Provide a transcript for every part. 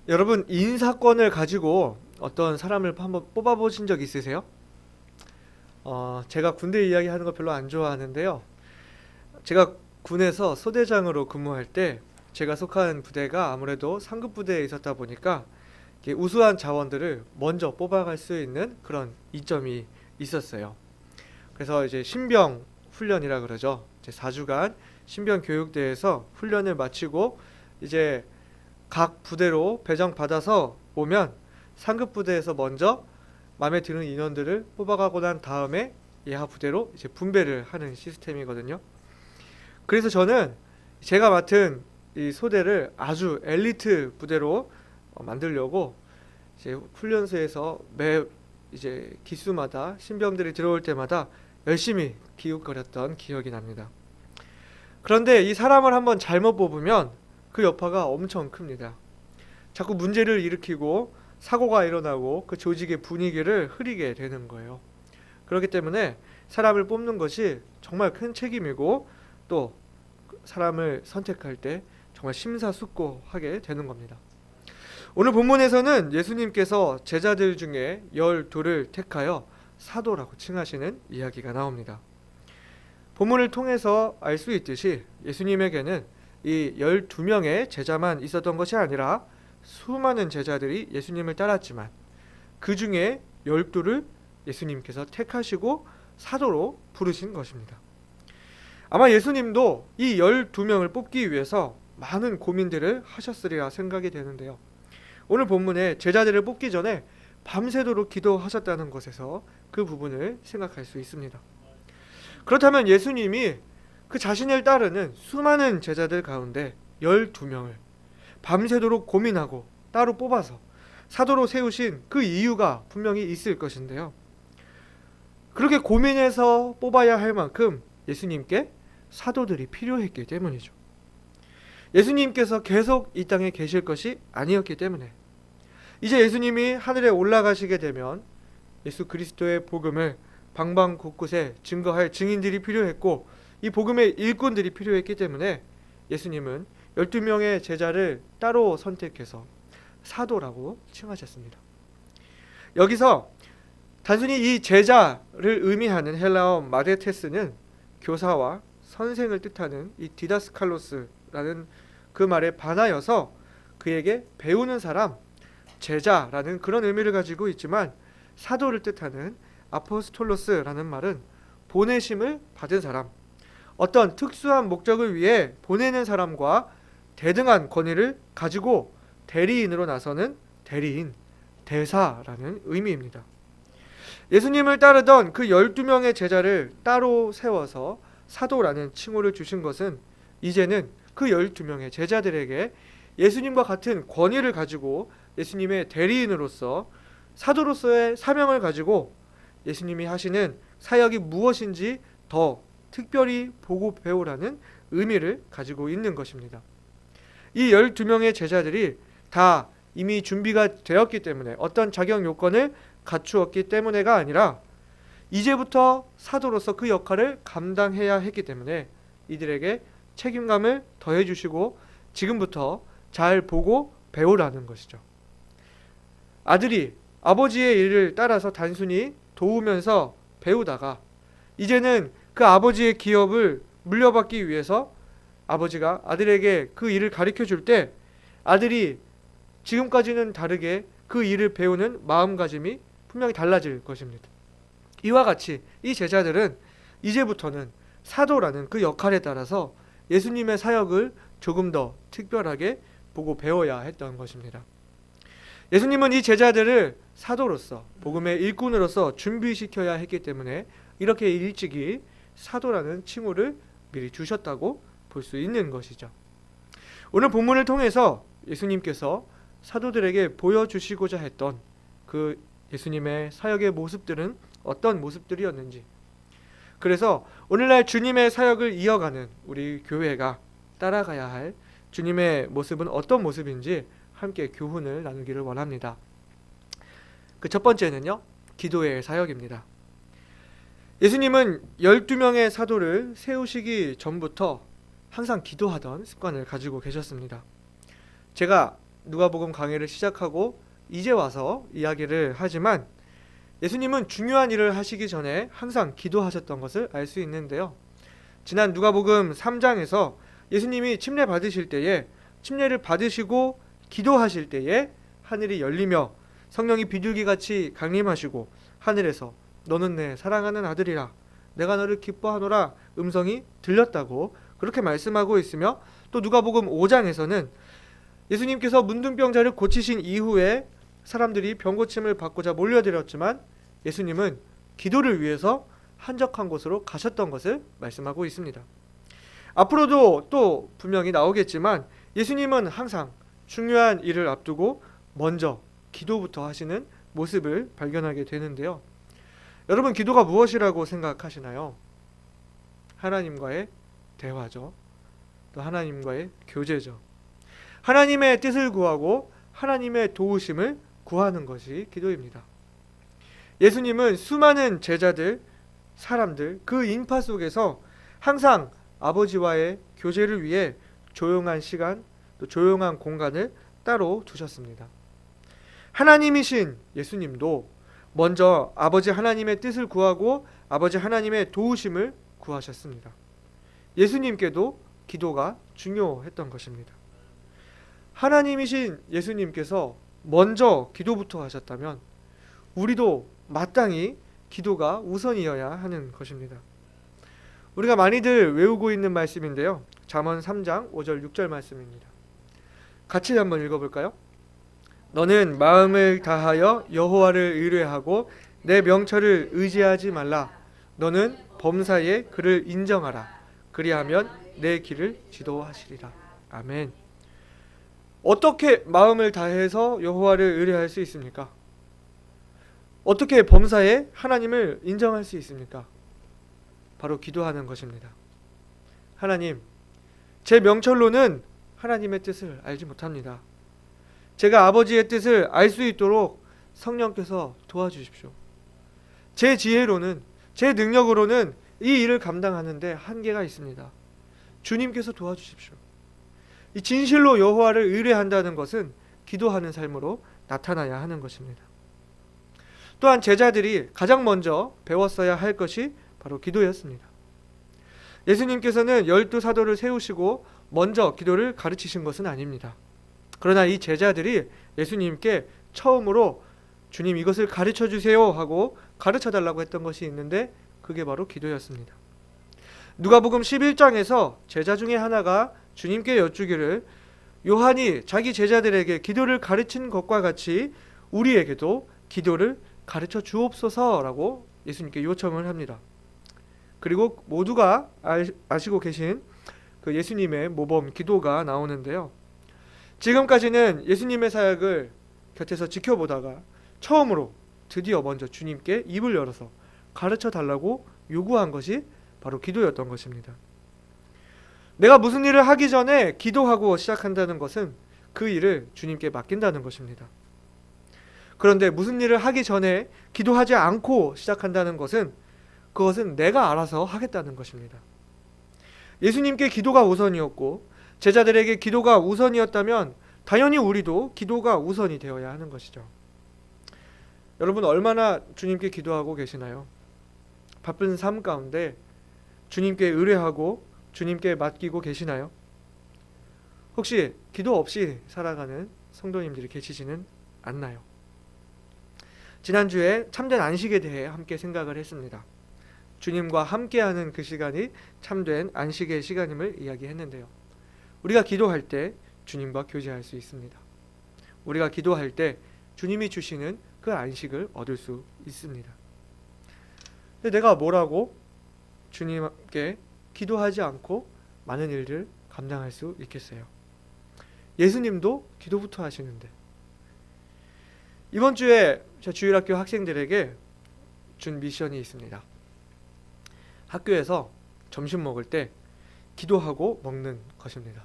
여러분, 인사권을 가지고 어떤 사람을 한번 뽑아보신 적 있으세요? 제가 군대 이야기하는 거 별로 안 좋아하는데요. 제가 군에서 소대장으로 근무할 때 제가 속한 부대가 아무래도 상급 부대에 있었다 보니까 이렇게 우수한 자원들을 먼저 뽑아갈 수 있는 그런 이점이 있었어요. 그래서 이제 신병 훈련이라 그러죠. 이제 4주간 신병 교육대에서 훈련을 마치고 이제 각 부대로 배정받아서 오면 상급 부대에서 먼저 마음에 드는 인원들을 뽑아가고 난 다음에 예하 부대로 이제 분배를 하는 시스템이거든요. 그래서 저는 제가 맡은 이 소대를 아주 엘리트 부대로 만들려고 이제 훈련소에서 매 이제 기수마다 신병들이 들어올 때마다 열심히 기웃거렸던 기억이 납니다. 그런데 이 사람을 한번 잘못 뽑으면 그 여파가 엄청 큽니다. 자꾸 문제를 일으키고 사고가 일어나고 그 조직의 분위기를 흐리게 되는 거예요. 그렇기 때문에 사람을 뽑는 것이 정말 큰 책임이고 또 사람을 선택할 때 정말 심사숙고하게 되는 겁니다. 오늘 본문에서는 예수님께서 제자들 중에 12를 택하여 사도라고 칭하시는 이야기가 나옵니다. 본문을 통해서 알 수 있듯이 예수님에게는 이 12명의 제자만 있었던 것이 아니라 수많은 제자들이 예수님을 따랐지만 그 중에 12를 예수님께서 택하시고 사도로 부르신 것입니다. 아마 예수님도 이 12명을 뽑기 위해서 많은 고민들을 하셨으리라 생각이 되는데요. 오늘 본문에 제자들을 뽑기 전에 밤새도록 기도하셨다는 것에서 그 부분을 생각할 수 있습니다. 그렇다면 예수님이 그 자신을 따르는 수많은 제자들 가운데 12명을 밤새도록 고민하고 따로 뽑아서 사도로 세우신 그 이유가 분명히 있을 것인데요. 그렇게 고민해서 뽑아야 할 만큼 예수님께 사도들이 필요했기 때문이죠. 예수님께서 계속 이 땅에 계실 것이 아니었기 때문에 이제 예수님이 하늘에 올라가시게 되면 예수 그리스도의 복음을 방방 곳곳에 증거할 증인들이 필요했고 이 복음의 일꾼들이 필요했기 때문에 예수님은 12명의 제자를 따로 선택해서 사도라고 칭하셨습니다. 여기서 단순히 이 제자를 의미하는 헬라어 마데테스는 교사와 선생을 뜻하는 이 디다스칼로스라는 그 말에 반하여서 그에게 배우는 사람, 제자라는 그런 의미를 가지고 있지만 사도를 뜻하는 아포스톨로스라는 말은 보내심을 받은 사람, 어떤 특수한 목적을 위해 보내는 사람과 대등한 권위를 가지고 대리인으로 나서는 대리인, 대사라는 의미입니다. 예수님을 따르던 그 12명의 제자를 따로 세워서 사도라는 칭호를 주신 것은 이제는 그 12명의 제자들에게 예수님과 같은 권위를 가지고 예수님의 대리인으로서 사도로서의 사명을 가지고 예수님이 하시는 사역이 무엇인지 더 특별히 보고 배우라는 의미를 가지고 있는 것입니다. 이 12명의 제자들이 다 이미 준비가 되었기 때문에 어떤 자격 요건을 갖추었기 때문에가 아니라 이제부터 사도로서 그 역할을 감당해야 했기 때문에 이들에게 책임감을 더해 주시고 지금부터 잘 보고 배우라는 것이죠. 아들이 아버지의 일을 따라서 단순히 도우면서 배우다가 이제는 그 아버지의 기업을 물려받기 위해서 아버지가 아들에게 그 일을 가르쳐 줄 때 아들이 지금까지는 다르게 그 일을 배우는 마음가짐이 분명히 달라질 것입니다. 이와 같이 이 제자들은 이제부터는 사도라는 그 역할에 따라서 예수님의 사역을 조금 더 특별하게 보고 배워야 했던 것입니다. 예수님은 이 제자들을 사도로서 복음의 일꾼으로서 준비시켜야 했기 때문에 이렇게 일찍이 사도라는 칭호를 미리 주셨다고 볼 수 있는 것이죠. 오늘 본문을 통해서 예수님께서 사도들에게 보여주시고자 했던 그 예수님의 사역의 모습들은 어떤 모습들이었는지, 그래서 오늘날 주님의 사역을 이어가는 우리 교회가 따라가야 할 주님의 모습은 어떤 모습인지 함께 교훈을 나누기를 원합니다. 그 첫 번째는요, 기도의 사역입니다. 예수님은 12명의 사도를 세우시기 전부터 항상 기도하던 습관을 가지고 계셨습니다. 제가 누가복음 강해를 시작하고 이제 와서 이야기를 하지만 예수님은 중요한 일을 하시기 전에 항상 기도하셨던 것을 알 수 있는데요. 지난 누가복음 3장에서 예수님이 침례 받으실 때에 침례를 받으시고 기도하실 때에 하늘이 열리며 성령이 비둘기같이 강림하시고 하늘에서 너는 내 사랑하는 아들이라 내가 너를 기뻐하노라 음성이 들렸다고 그렇게 말씀하고 있으며, 또 누가복음 5장에서는 예수님께서 문둥병자를 고치신 이후에 사람들이 병고침을 받고자 몰려들었지만 예수님은 기도를 위해서 한적한 곳으로 가셨던 것을 말씀하고 있습니다. 앞으로도 또 분명히 나오겠지만 예수님은 항상 중요한 일을 앞두고 먼저 기도부터 하시는 모습을 발견하게 되는데요. 여러분, 기도가 무엇이라고 생각하시나요? 하나님과의 대화죠. 또 하나님과의 교제죠. 하나님의 뜻을 구하고 하나님의 도우심을 구하는 것이 기도입니다. 예수님은 수많은 제자들, 사람들, 그 인파 속에서 항상 아버지와의 교제를 위해 조용한 시간, 또 조용한 공간을 따로 두셨습니다. 하나님이신 예수님도 먼저 아버지 하나님의 뜻을 구하고 아버지 하나님의 도우심을 구하셨습니다. 예수님께도 기도가 중요했던 것입니다. 하나님이신 예수님께서 먼저 기도부터 하셨다면 우리도 마땅히 기도가 우선이어야 하는 것입니다. 우리가 많이들 외우고 있는 말씀인데요. 잠언 3장 5절 6절 말씀입니다. 같이 한번 읽어볼까요? 너는 마음을 다하여 여호와를 의뢰하고 내 명철을 의지하지 말라. 너는 범사에 그를 인정하라. 그리하면 내 길을 지도하시리라. 아멘. 어떻게 마음을 다해서 여호와를 의뢰할 수 있습니까? 어떻게 범사에 하나님을 인정할 수 있습니까? 바로 기도하는 것입니다. 하나님, 제 명철로는 하나님의 뜻을 알지 못합니다. 제가 아버지의 뜻을 알 수 있도록 성령께서 도와주십시오. 제 지혜로는, 제 능력으로는 이 일을 감당하는데 한계가 있습니다. 주님께서 도와주십시오. 이 진실로 여호와를 의뢰한다는 것은 기도하는 삶으로 나타나야 하는 것입니다. 또한 제자들이 가장 먼저 배웠어야 할 것이 바로 기도였습니다. 예수님께서는 12사도를 세우시고 먼저 기도를 가르치신 것은 아닙니다. 그러나 이 제자들이 예수님께 처음으로 주님 이것을 가르쳐 주세요 하고 가르쳐 달라고 했던 것이 있는데 그게 바로 기도였습니다. 누가복음 11장에서 제자 중에 하나가 주님께 여쭈기를 요한이 자기 제자들에게 기도를 가르친 것과 같이 우리에게도 기도를 가르쳐 주옵소서라고 예수님께 요청을 합니다. 그리고 모두가 아시고 계신 그 예수님의 모범 기도가 나오는데요. 지금까지는 예수님의 사역을 곁에서 지켜보다가 처음으로 드디어 먼저 주님께 입을 열어서 가르쳐 달라고 요구한 것이 바로 기도였던 것입니다. 내가 무슨 일을 하기 전에 기도하고 시작한다는 것은 그 일을 주님께 맡긴다는 것입니다. 그런데 무슨 일을 하기 전에 기도하지 않고 시작한다는 것은 그것은 내가 알아서 하겠다는 것입니다. 예수님께 기도가 우선이었고 제자들에게 기도가 우선이었다면 당연히 우리도 기도가 우선이 되어야 하는 것이죠. 여러분, 얼마나 주님께 기도하고 계시나요? 바쁜 삶 가운데 주님께 의뢰하고 주님께 맡기고 계시나요? 혹시 기도 없이 살아가는 성도님들이 계시지는 않나요? 지난주에 참된 안식에 대해 함께 생각을 했습니다. 주님과 함께하는 그 시간이 참된 안식의 시간임을 이야기했는데요. 우리가 기도할 때 주님과 교제할 수 있습니다. 우리가 기도할 때 주님이 주시는 그 안식을 얻을 수 있습니다. 근데 내가 뭐라고 주님께 기도하지 않고 많은 일을 감당할 수 있겠어요? 예수님도 기도부터 하시는데. 이번 주에 저 주일학교 학생들에게 준 미션이 있습니다. 학교에서 점심 먹을 때 기도하고 먹는 것입니다.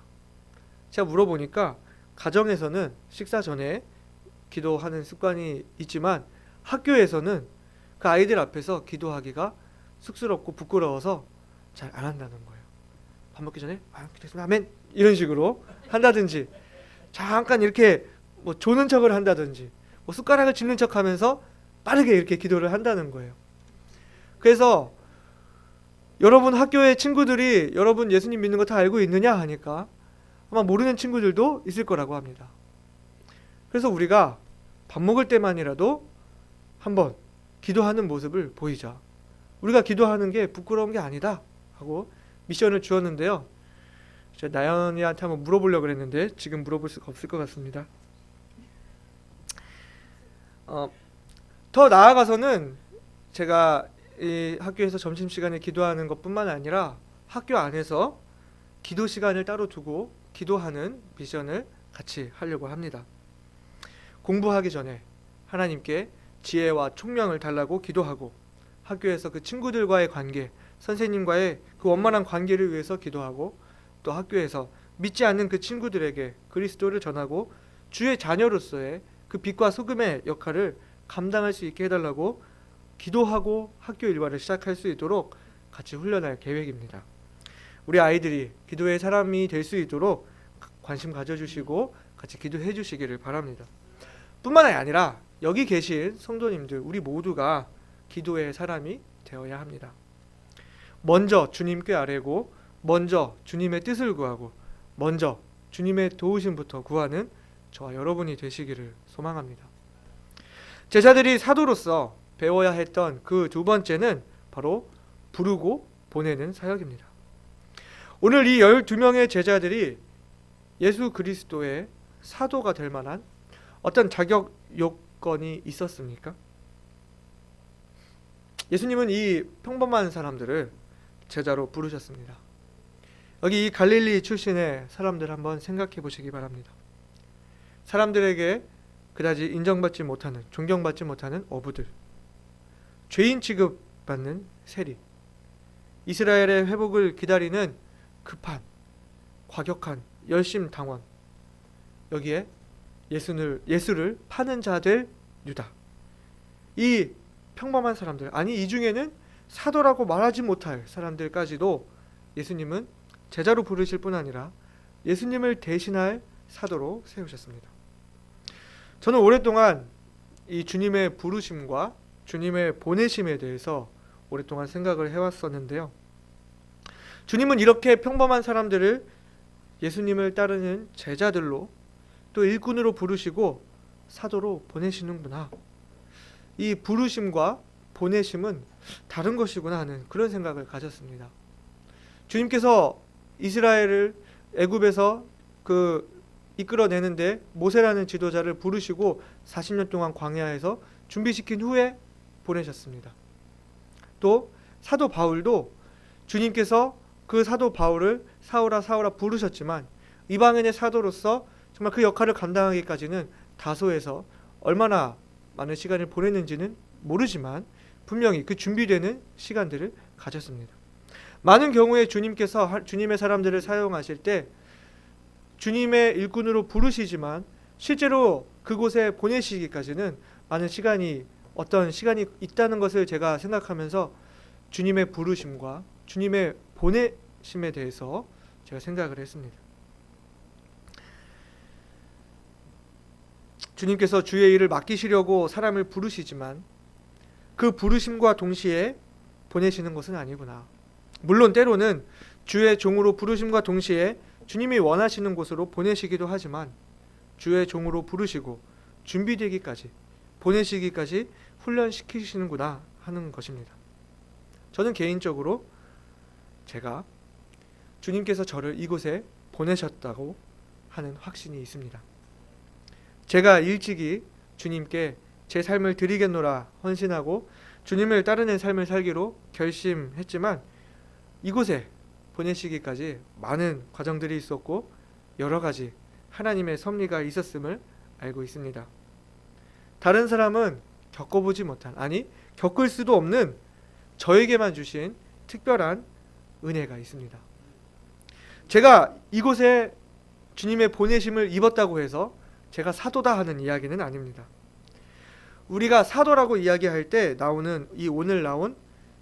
제가 물어보니까 가정에서는 식사 전에 기도하는 습관이 있지만 학교에서는 그 아이들 앞에서 기도하기가 쑥스럽고 부끄러워서 잘 안 한다는 거예요. 밥 먹기 전에 기도했습니다. 아멘 이런 식으로 한다든지 잠깐 이렇게 뭐 조는 척을 한다든지 뭐 숟가락을 짚는 척하면서 빠르게 이렇게 기도를 한다는 거예요. 그래서 여러분 학교의 친구들이 여러분 예수님 믿는 거 다 알고 있느냐 하니까 아마 모르는 친구들도 있을 거라고 합니다. 그래서 우리가 밥 먹을 때만이라도 한번 기도하는 모습을 보이자. 우리가 기도하는 게 부끄러운 게 아니다 하고 미션을 주었는데요. 제가 나연이한테 한번 물어보려고 그랬는데 지금 물어볼 수가 없을 것 같습니다. 더 나아가서는 제가 이 학교에서 점심시간에 기도하는 것뿐만 아니라 학교 안에서 기도 시간을 따로 두고 기도하는 미션을 같이 하려고 합니다. 공부하기 전에 하나님께 지혜와 총명을 달라고 기도하고 학교에서 그 친구들과의 관계, 선생님과의 그 원만한 관계를 위해서 기도하고 또 학교에서 믿지 않는 그 친구들에게 그리스도를 전하고 주의 자녀로서의 그 빛과 소금의 역할을 감당할 수 있게 해달라고 기도하고 학교 일과를 시작할 수 있도록 같이 훈련할 계획입니다. 우리 아이들이 기도의 사람이 될 수 있도록 관심 가져주시고 같이 기도해 주시기를 바랍니다. 뿐만 아니라 여기 계신 성도님들 우리 모두가 기도의 사람이 되어야 합니다. 먼저 주님께 아뢰고 먼저 주님의 뜻을 구하고 먼저 주님의 도우심부터 구하는 저와 여러분이 되시기를 소망합니다. 제자들이 사도로서 배워야 했던 그 두 번째는 바로 부르고 보내는 사역입니다. 오늘 이 12명의 제자들이 예수 그리스도의 사도가 될 만한 어떤 자격 요건이 있었습니까? 예수님은 이 평범한 사람들을 제자로 부르셨습니다. 여기 이 갈릴리 출신의 사람들 한번 생각해 보시기 바랍니다. 사람들에게 그다지 인정받지 못하는, 존경받지 못하는 어부들, 죄인 취급받는 세리, 이스라엘의 회복을 기다리는 급한, 과격한 열심당원, 여기에 예수를 파는 자들 유다. 이 평범한 사람들, 아니 이 중에는 사도라고 말하지 못할 사람들까지도 예수님은 제자로 부르실 뿐 아니라 예수님을 대신할 사도로 세우셨습니다. 저는 오랫동안 이 주님의 부르심과 주님의 보내심에 대해서 오랫동안 생각을 해왔었는데요. 주님은 이렇게 평범한 사람들을 예수님을 따르는 제자들로 또 일꾼으로 부르시고 사도로 보내시는구나. 이 부르심과 보내심은 다른 것이구나 하는 그런 생각을 가졌습니다. 주님께서 이스라엘을 애굽에서 이끌어내는데 모세라는 지도자를 부르시고 40년 동안 광야에서 준비시킨 후에 보내셨습니다. 또 사도 바울도 주님께서 그 사도 바울을 사울아 사울아 부르셨지만 이방인의 사도로서 정말 그 역할을 감당하기까지는 다소에서 얼마나 많은 시간을 보냈는지는 모르지만 분명히 그 준비되는 시간들을 가졌습니다. 많은 경우에 주님께서 주님의 사람들을 사용하실 때 주님의 일꾼으로 부르시지만 실제로 그곳에 보내시기까지는 많은 어떤 시간이 있다는 것을 제가 생각하면서 주님의 부르심과 주님의 보내심에 대해서 제가 생각을 했습니다. 주님께서 주의 일을 맡기시려고 사람을 부르시지만 그 부르심과 동시에 보내시는 것은 아니구나. 물론 때로는 주의 종으로 부르심과 동시에 주님이 원하시는 곳으로 보내시기도 하지만 주의 종으로 부르시고 준비되기까지 보내시기까지 훈련시키시는구나 하는 것입니다. 저는 개인적으로 제가 주님께서 저를 이곳에 보내셨다고 하는 확신이 있습니다. 제가 일찍이 주님께 제 삶을 드리겠노라 헌신하고 주님을 따르는 삶을 살기로 결심했지만 이곳에 보내시기까지 많은 과정들이 있었고 여러 가지 하나님의 섭리가 있었음을 알고 있습니다. 다른 사람은 겪어보지 못한, 아니 겪을 수도 없는 저에게만 주신 특별한 은혜가 있습니다. 제가 이곳에 주님의 보내심을 입었다고 해서 제가 사도다 하는 이야기는 아닙니다. 우리가 사도라고 이야기할 때 오늘 나온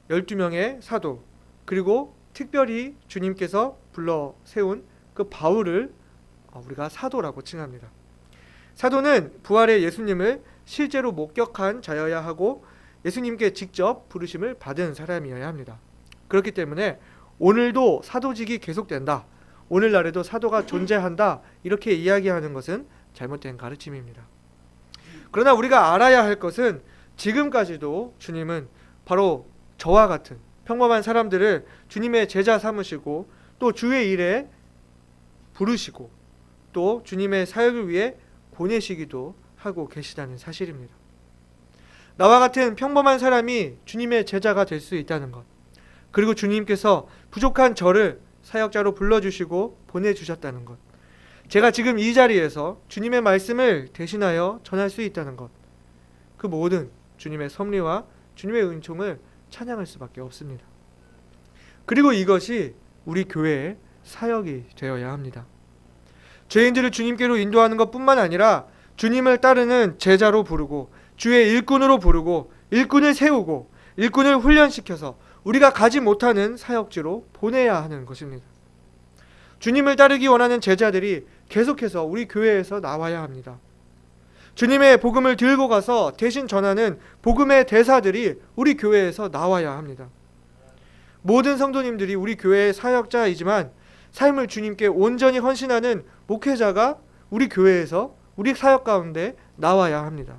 12명의 사도, 그리고 특별히 주님께서 불러 세운 그 바울을 우리가 사도라고 칭합니다. 사도는 부활의 예수님을 실제로 목격한 자여야 하고 예수님께 직접 부르심을 받은 사람이어야 합니다. 그렇기 때문에 오늘도 사도직이 계속된다, 오늘날에도 사도가 존재한다, 이렇게 이야기하는 것은 잘못된 가르침입니다. 그러나 우리가 알아야 할 것은 지금까지도 주님은 바로 저와 같은 평범한 사람들을 주님의 제자 삼으시고 또 주의 일에 부르시고 또 주님의 사역을 위해 보내시기도 하고 계시다는 사실입니다. 나와 같은 평범한 사람이 주님의 제자가 될 수 있다는 것, 그리고 주님께서 부족한 저를 사역자로 불러주시고 보내주셨다는 것, 제가 지금 이 자리에서 주님의 말씀을 대신하여 전할 수 있다는 것, 그 모든 주님의 섭리와 주님의 은총을 찬양할 수밖에 없습니다. 그리고 이것이 우리 교회의 사역이 되어야 합니다. 죄인들을 주님께로 인도하는 것뿐만 아니라 주님을 따르는 제자로 부르고 주의 일꾼으로 부르고 일꾼을 세우고 일꾼을 훈련시켜서 우리가 가지 못하는 사역지로 보내야 하는 것입니다. 주님을 따르기 원하는 제자들이 계속해서 우리 교회에서 나와야 합니다. 주님의 복음을 들고 가서 대신 전하는 복음의 대사들이 우리 교회에서 나와야 합니다. 모든 성도님들이 우리 교회의 사역자이지만 삶을 주님께 온전히 헌신하는 목회자가 우리 교회에서 우리 사역 가운데 나와야 합니다.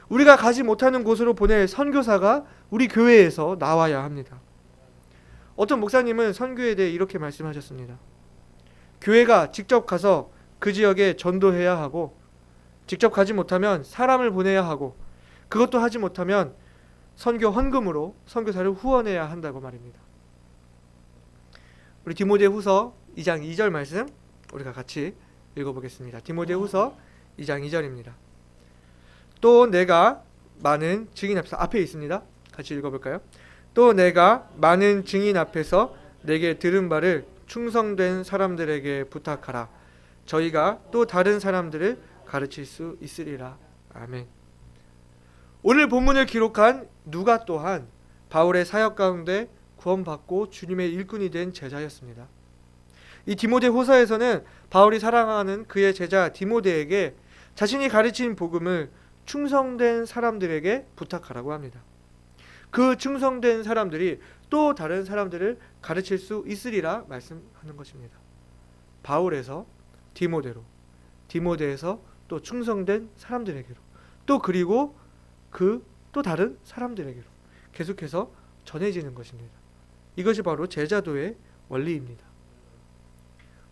우리가 가지 못하는 곳으로 보낼 선교사가 우리 교회에서 나와야 합니다. 어떤 목사님은 선교에 대해 이렇게 말씀하셨습니다. 교회가 직접 가서 그 지역에 전도해야 하고, 직접 가지 못하면 사람을 보내야 하고, 그것도 하지 못하면 선교 헌금으로 선교사를 후원해야 한다고 말입니다. 우리 디모데후서 2장 2절 말씀 우리가 같이 읽어보겠습니다. 디모데후서 2장 2절입니다. 또 내가 많은 증인 앞에서, 앞에 있습니다. 같이 읽어볼까요? 또 내가 많은 증인 앞에서 내게 들은 바를 충성된 사람들에게 부탁하라. 저희가 또 다른 사람들을 가르칠 수 있으리라. 아멘. 오늘 본문을 기록한 누가 또한 바울의 사역 가운데 구원받고 주님의 일꾼이 된 제자였습니다. 이 디모데후서에서는 바울이 사랑하는 그의 제자 디모데에게 자신이 가르친 복음을 충성된 사람들에게 부탁하라고 합니다. 그 충성된 사람들이 또 다른 사람들을 가르칠 수 있으리라 말씀하는 것입니다. 바울에서 디모데로, 디모데에서 또 충성된 사람들에게로, 또 그리고 그 또 다른 사람들에게로 계속해서 전해지는 것입니다. 이것이 바로 제자도의 원리입니다.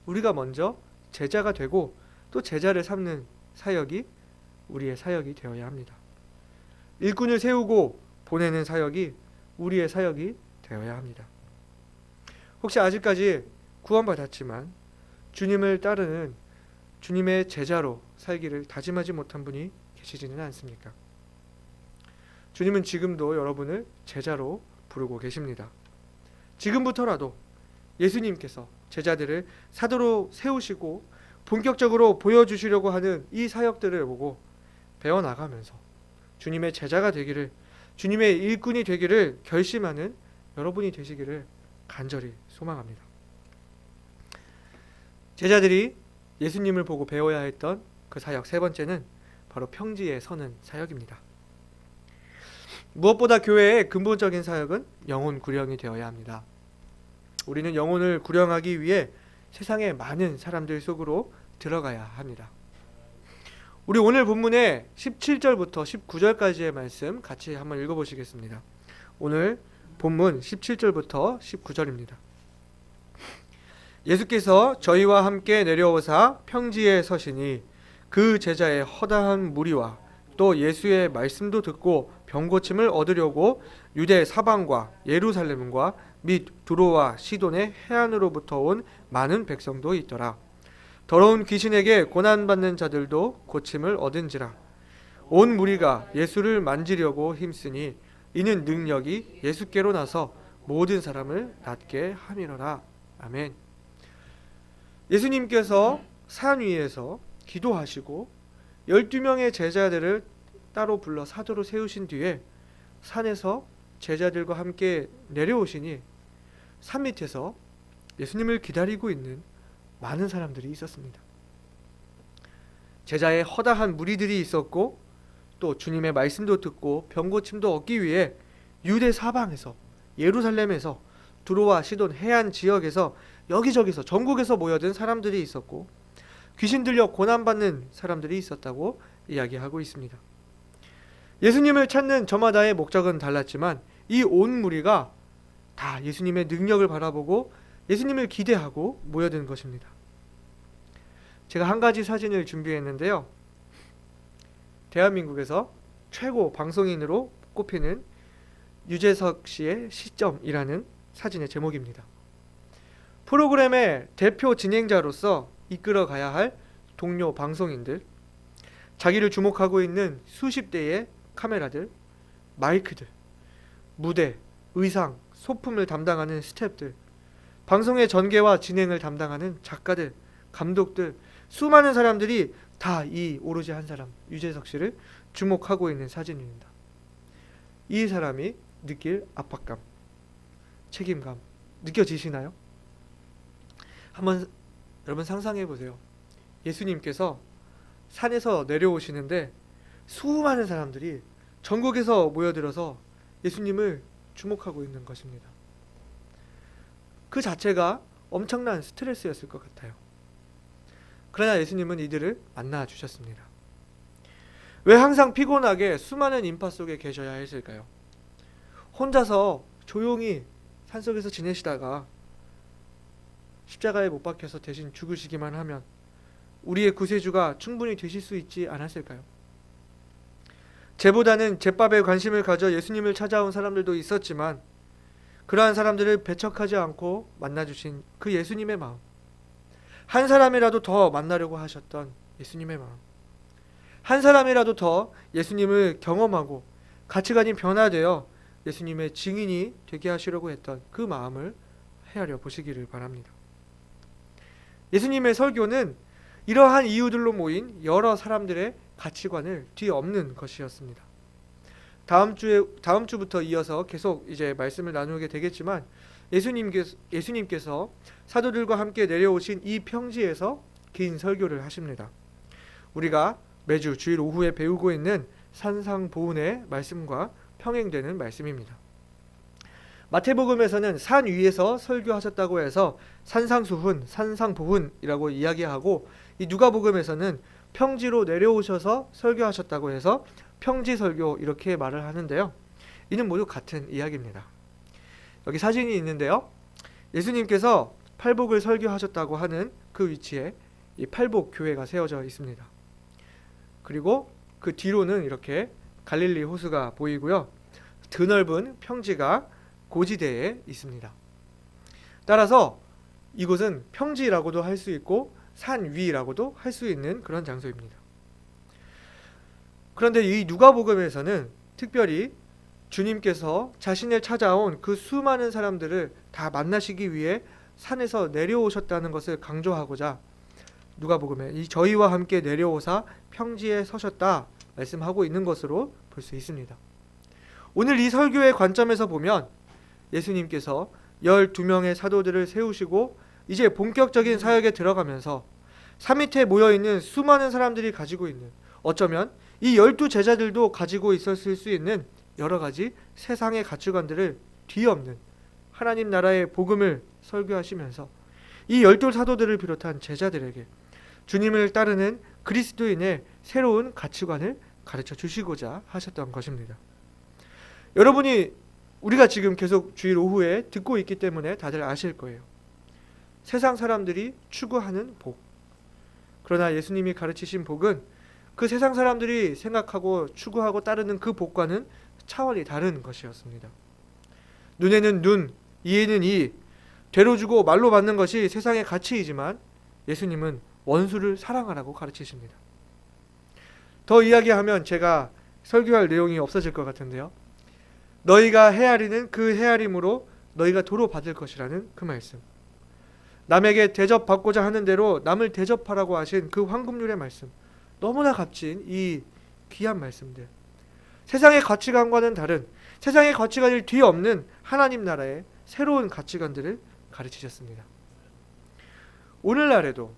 우리가 먼저 제자가 되고 또 제자를 삼는 사역이 우리의 사역이 되어야 합니다. 일꾼을 세우고 보내는 사역이 우리의 사역이 되어야 합니다. 혹시 아직까지 구원받았지만 주님을 따르는 주님의 제자로 살기를 다짐하지 못한 분이 계시지는 않습니까? 주님은 지금도 여러분을 제자로 부르고 계십니다. 지금부터라도 예수님께서 제자들을 사도로 세우시고 본격적으로 보여주시려고 하는 이 사역들을 보고 배워나가면서 주님의 제자가 되기를, 주님의 일꾼이 되기를 결심하는 여러분이 되시기를 간절히 소망합니다. 제자들이 예수님을 보고 배워야 했던 그 사역 세 번째는 바로 평지에 서는 사역입니다. 무엇보다 교회의 근본적인 사역은 영혼 구령이 되어야 합니다. 우리는 영혼을 구령하기 위해 세상의 많은 사람들 속으로 들어가야 합니다. 우리 오늘 본문의 17절부터 19절까지의 말씀 같이 한번 읽어보시겠습니다. 오늘 본문 17절부터 19절입니다. 예수께서 저희와 함께 내려오사 평지에 서시니 그 제자의 허다한 무리와 또 예수의 말씀도 듣고 병고침을 얻으려고 유대 사방과 예루살렘과 및 두로와 시돈의 해안으로부터 온 많은 백성도 있더라. 더러운 귀신에게 고난받는 자들도 고침을 얻은지라. 온 무리가 예수를 만지려고 힘쓰니 이는 능력이 예수께로 나서 모든 사람을 낫게 함이로라. 아멘. 예수님께서 산 위에서 기도하시고 12명의 제자들을 따로 불러 사도로 세우신 뒤에 산에서 제자들과 함께 내려오시니 산 밑에서 예수님을 기다리고 있는 많은 사람들이 있었습니다. 제자의 허다한 무리들이 있었고 또 주님의 말씀도 듣고 병고침도 얻기 위해 유대 사방에서, 예루살렘에서, 두로와 시돈 해안 지역에서 여기저기서 전국에서 모여든 사람들이 있었고 귀신 들려 고난받는 사람들이 있었다고 이야기하고 있습니다. 예수님을 찾는 저마다의 목적은 달랐지만 이 온 무리가 다 예수님의 능력을 바라보고 예수님을 기대하고 모여든 것입니다. 제가 한 가지 사진을 준비했는데요. 대한민국에서 최고 방송인으로 꼽히는 유재석 씨의 시점이라는 사진의 제목입니다. 프로그램의 대표 진행자로서 이끌어가야 할 동료 방송인들, 자기를 주목하고 있는 수십 대의 카메라들, 마이크들, 무대, 의상, 소품을 담당하는 스태프들, 방송의 전개와 진행을 담당하는 작가들, 감독들, 수많은 사람들이 다 이 오로지 한 사람, 유재석 씨를 주목하고 있는 사진입니다. 이 사람이 느낄 압박감, 책임감 느껴지시나요? 한번 여러분 상상해 보세요. 예수님께서 산에서 내려오시는데 수많은 사람들이 전국에서 모여들어서 예수님을 주목하고 있는 것입니다. 그 자체가 엄청난 스트레스였을 것 같아요. 그러나 예수님은 이들을 만나 주셨습니다. 왜 항상 피곤하게 수많은 인파 속에 계셔야 했을까요? 혼자서 조용히 산속에서 지내시다가 십자가에 못 박혀서 대신 죽으시기만 하면 우리의 구세주가 충분히 되실 수 있지 않았을까요? 제보다는 제밥에 관심을 가져 예수님을 찾아온 사람들도 있었지만 그러한 사람들을 배척하지 않고 만나주신 그 예수님의 마음, 한 사람이라도 더 만나려고 하셨던 예수님의 마음, 한 사람이라도 더 예수님을 경험하고 가치관이 변화되어 예수님의 증인이 되게 하시려고 했던 그 마음을 헤아려 보시기를 바랍니다. 예수님의 설교는 이러한 이유들로 모인 여러 사람들의 가치관을 뒤엎는 것이었습니다. 다음 주부터 이어서 계속 이제 말씀을 나누게 되겠지만 예수님께서 사도들과 함께 내려오신 이 평지에서 긴 설교를 하십니다. 우리가 매주 주일 오후에 배우고 있는 산상보훈의 말씀과 평행되는 말씀입니다. 마태복음에서는 산 위에서 설교하셨다고 해서 산상수훈, 산상보훈이라고 이야기하고 이 누가복음에서는 평지로 내려오셔서 설교하셨다고 해서 평지설교 이렇게 말을 하는데요. 이는 모두 같은 이야기입니다. 여기 사진이 있는데요. 예수님께서 팔복을 설교하셨다고 하는 그 위치에 이 팔복 교회가 세워져 있습니다. 그리고 그 뒤로는 이렇게 갈릴리 호수가 보이고요. 드넓은 평지가 고지대에 있습니다. 따라서 이곳은 평지라고도 할 수 있고 산 위라고도 할 수 있는 그런 장소입니다. 그런데 이 누가복음에서는 특별히 주님께서 자신을 찾아온 그 수많은 사람들을 다 만나시기 위해 산에서 내려오셨다는 것을 강조하고자 누가복음에 이 저희와 함께 내려오사 평지에 서셨다 말씀하고 있는 것으로 볼 수 있습니다. 오늘 이 설교의 관점에서 보면 예수님께서 12명의 사도들을 세우시고 이제 본격적인 사역에 들어가면서 산 밑에 모여있는 수많은 사람들이 가지고 있는, 어쩌면 이 12제자들도 가지고 있었을 수 있는 여러 가지 세상의 가치관들을 뒤엎는 하나님 나라의 복음을 설교하시면서 이 12사도들을 비롯한 제자들에게 주님을 따르는 그리스도인의 새로운 가치관을 가르쳐 주시고자 하셨던 것입니다. 여러분이 우리가 지금 계속 주일 오후에 듣고 있기 때문에 다들 아실 거예요. 세상 사람들이 추구하는 복. 그러나 예수님이 가르치신 복은 그 세상 사람들이 생각하고 추구하고 따르는 그 복과는 차원이 다른 것이었습니다. 눈에는 눈, 이에는 이, 되로 주고 말로 받는 것이 세상의 가치이지만 예수님은 원수를 사랑하라고 가르치십니다. 더 이야기하면 제가 설교할 내용이 없어질 것 같은데요. 너희가 헤아리는 그 헤아림으로 너희가 도로 받을 것이라는 그 말씀. 남에게 대접받고자 하는 대로 남을 대접하라고 하신 그 황금률의 말씀. 너무나 값진 이 귀한 말씀들. 세상의 가치관과는 다른, 세상의 가치관을 뒤엎는 하나님 나라의 새로운 가치관들을 가르치셨습니다. 오늘날에도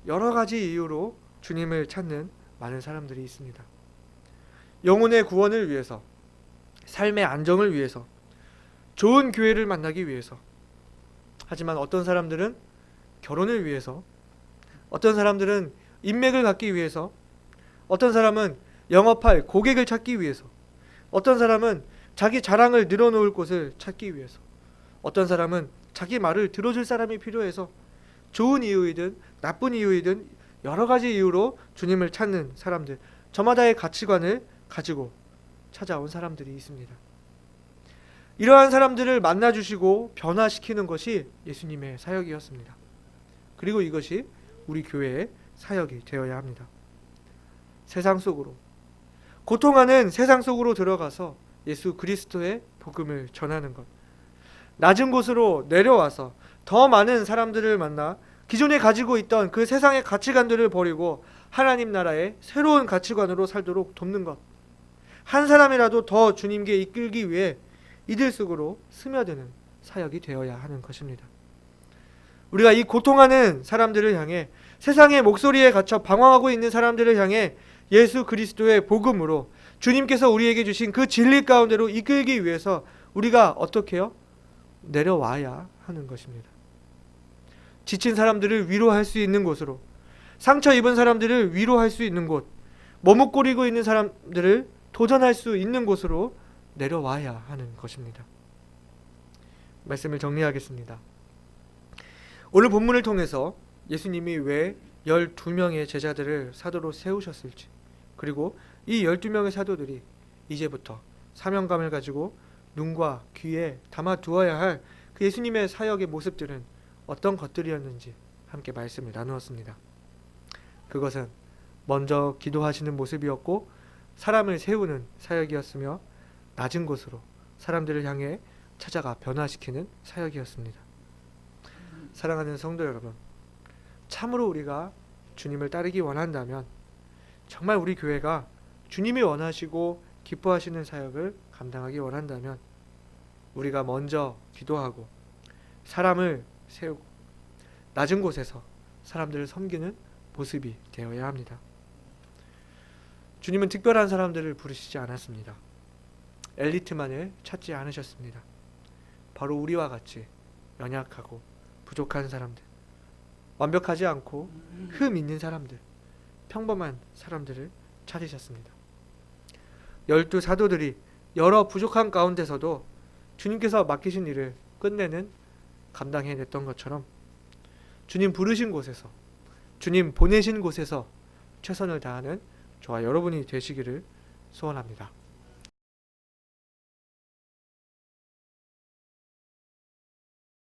여러 가지 이유로 주님을 찾는 많은 사람들이 있습니다. 영혼의 구원을 위해서, 삶의 안정을 위해서, 좋은 교회를 만나기 위해서. 하지만 어떤 사람들은 결혼을 위해서, 어떤 사람들은 인맥을 갖기 위해서, 어떤 사람은 영업할 고객을 찾기 위해서, 어떤 사람은 자기 자랑을 늘어놓을 곳을 찾기 위해서, 어떤 사람은 자기 말을 들어줄 사람이 필요해서 좋은 이유이든 나쁜 이유이든 여러 가지 이유로 주님을 찾는 사람들, 저마다의 가치관을 가지고 찾아온 사람들이 있습니다. 이러한 사람들을 만나주시고 변화시키는 것이 예수님의 사역이었습니다. 그리고 이것이 우리 교회의 사역이 되어야 합니다. 세상 속으로, 고통하는 세상 속으로 들어가서 예수 그리스도의 복음을 전하는 것, 낮은 곳으로 내려와서 더 많은 사람들을 만나 기존에 가지고 있던 그 세상의 가치관들을 버리고 하나님 나라의 새로운 가치관으로 살도록 돕는 것, 한 사람이라도 더 주님께 이끌기 위해 이들 속으로 스며드는 사역이 되어야 하는 것입니다. 우리가 이 고통하는 사람들을 향해, 세상의 목소리에 갇혀 방황하고 있는 사람들을 향해 예수 그리스도의 복음으로 주님께서 우리에게 주신 그 진리 가운데로 이끌기 위해서 우리가 어떻게 해요? 내려와야 하는 것입니다. 지친 사람들을 위로할 수 있는 곳으로, 상처 입은 사람들을 위로할 수 있는 곳, 머뭇거리고 있는 사람들을 도전할 수 있는 곳으로 내려와야 하는 것입니다. 말씀을 정리하겠습니다. 오늘 본문을 통해서 예수님이 왜 12명의 제자들을 사도로 세우셨을지, 그리고 이 12명의 사도들이 이제부터 사명감을 가지고 눈과 귀에 담아두어야 할 그 예수님의 사역의 모습들은 어떤 것들이었는지 함께 말씀을 나누었습니다. 그것은 먼저 기도하시는 모습이었고 사람을 세우는 사역이었으며 낮은 곳으로 사람들을 향해 찾아가 변화시키는 사역이었습니다. 사랑하는 성도 여러분, 참으로 우리가 주님을 따르기 원한다면, 정말 우리 교회가 주님이 원하시고 기뻐하시는 사역을 감당하기 원한다면 우리가 먼저 기도하고 사람을 세우고 낮은 곳에서 사람들을 섬기는 모습이 되어야 합니다. 주님은 특별한 사람들을 부르시지 않았습니다. 엘리트만을 찾지 않으셨습니다. 바로 우리와 같이 연약하고 부족한 사람들, 완벽하지 않고 흠 있는 사람들, 평범한 사람들을 찾으셨습니다. 12 사도들이 여러 부족한 가운데서도 주님께서 맡기신 일을 끝내는 감당해냈던 것처럼 주님 부르신 곳에서, 주님 보내신 곳에서 최선을 다하는 저와 여러분이 되시기를 소원합니다.